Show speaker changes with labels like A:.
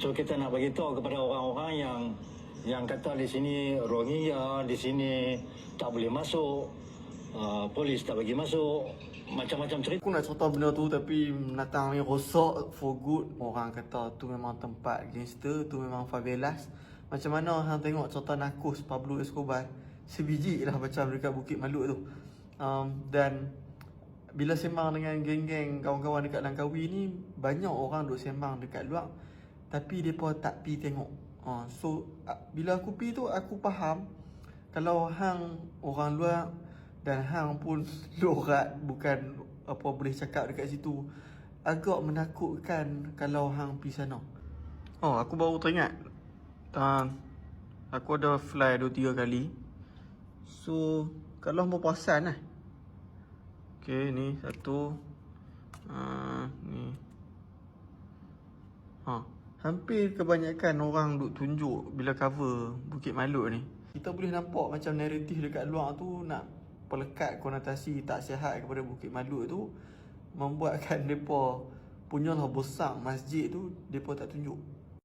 A: So kita nak bagi tahu kepada orang-orang yang kata di sini Rohingya, di sini tak boleh masuk, polis tak bagi masuk, macam-macam cerita.
B: Aku nak cerita benda tu tapi Menatang ni rosak for good. Orang kata tu memang tempat gangster, tu memang favelas. Macam mana orang tengok cerita Narcos Pablo Escobar, sebiji lah macam dekat Bukit Maluk tu. Dan bila sembang dengan geng-geng kawan-kawan dekat Langkawi ni, banyak orang duk sembang dekat luar tapi mereka tak pi tengok. So bila aku pi tu aku faham kalau hang orang luar dan hang pun lorat, bukan apa boleh cakap dekat situ, agak menakutkan kalau hang pi sana. Aku baru teringat, aku ada fly 2-3 kali. So kalau hang perasan lah, okay, ni satu, ni hampir kebanyakan orang duk tunjuk bila cover Bukit Maluk ni. Kita boleh nampak macam naratif dekat luar tu nak pelekat konotasi tak sihat kepada Bukit Maluk tu, membuatkan mereka punyalah besar masjid tu, mereka tak tunjuk.